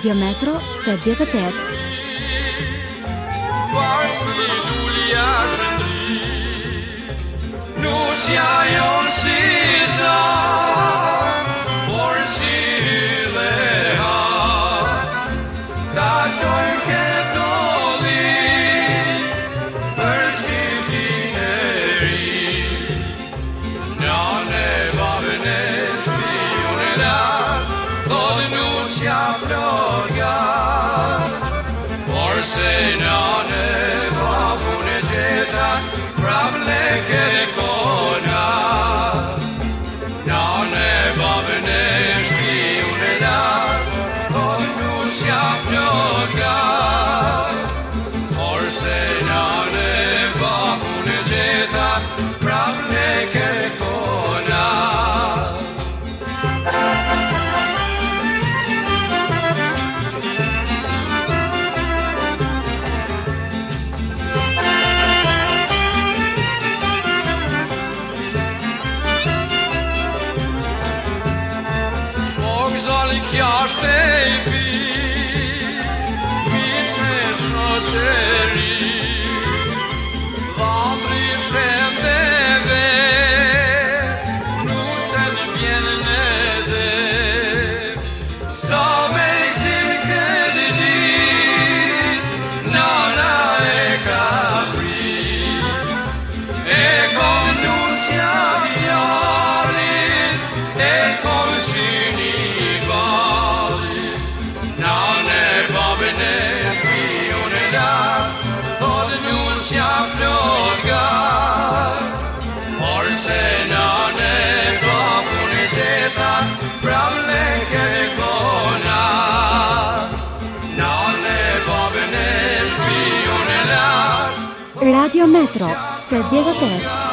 Radio Metro 88. Varsi lulja shëndri, nusja jonë si sa, por si dhe ha, ta qojmë këto dhit, për shqiptin e ri, nane babën e shpion e lartë, thot nusja ploga, por se nane babun e gjeta, prap leke kona, nane babën e shpion e lartë, thot nusja ploga, por se nane babun e gjeta, prap leke kona. Kja shtepi, vishme shoqeri, vapri shendeve, nushen vjen në dhe, sa me iksim këtë dit, nana e ka prit, e kom nusja vjarin, e kom syni ploga, por se nane babun e gjeta, prap leke kona, nane babën e shpion e lartë. Radio Metro 88.